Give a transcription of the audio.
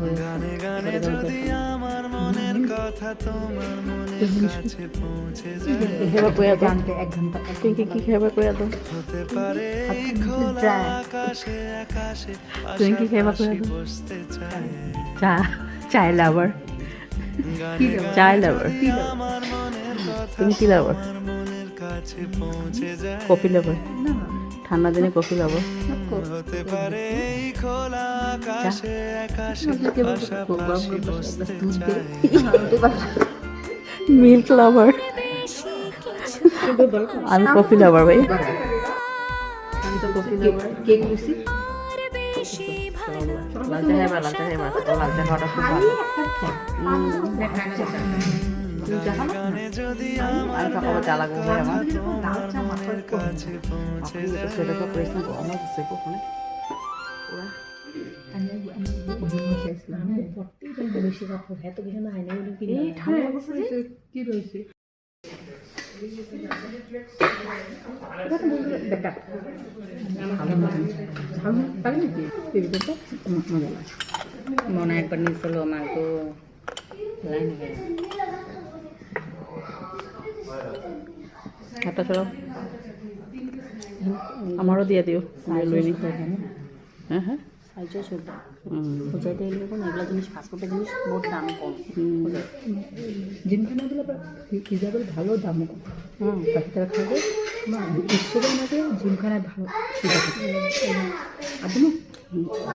হয়ে গানে গানে যদি আমার মনের কথা তোমার মনের কাছে পৌঁছে যায়, খেবা কইয়া দাও গানটা 1 ঘন্টা পিঙ্কি কি খেবা কইয়া দাও হতে পারে এই খোলা আকাশে আকাশে পিঙ্কি খেবা কইয়া পাশাপাশি দাও বসতে চাই। চা চাই লাভার গানে চাই গানে লাভার যদি আমার মনের কথা তুমি কি লাভার তোমার মনের কাছে পৌঁছে যায়, কফি লাভার না ঠান্ডা দিনে কফি লাভার হতে পারে এই খোলা আকাশে আকাশে পাশাপাশি বসতে চাই। মিল্ক লাভার আমি কফি লাভার ভাই আমি তো কফি লাভার কেক লুচি লালচা খাইবা লালচা খাওয়াটা খুব ভালো গানে যদি আমি সকালে চা লাগবো ভাই আমার আমার মনের কাছে পৌঁছে যায়, সেটা তো পরিশ্রম গরম হচ্ছে ওখানে কি রয়েছে মনে একবার নিয়েছিল আমার তো লাইন একটা চলো আমারও দিয়ে দিও লইনি হ্যাঁ হ্যাঁ সাইজও ছোট বুঝাইতে গেলে কোনো এগুলো জিনিস ফাস্টফুডের জিনিস বহুত দাম কম জিমখানাগুলো রিজনেবল ভালো দামও কম বাচ্চারা খাবে না উৎসবের মধ্যে জিমখানায় ভালো ঠিক আছে আপনি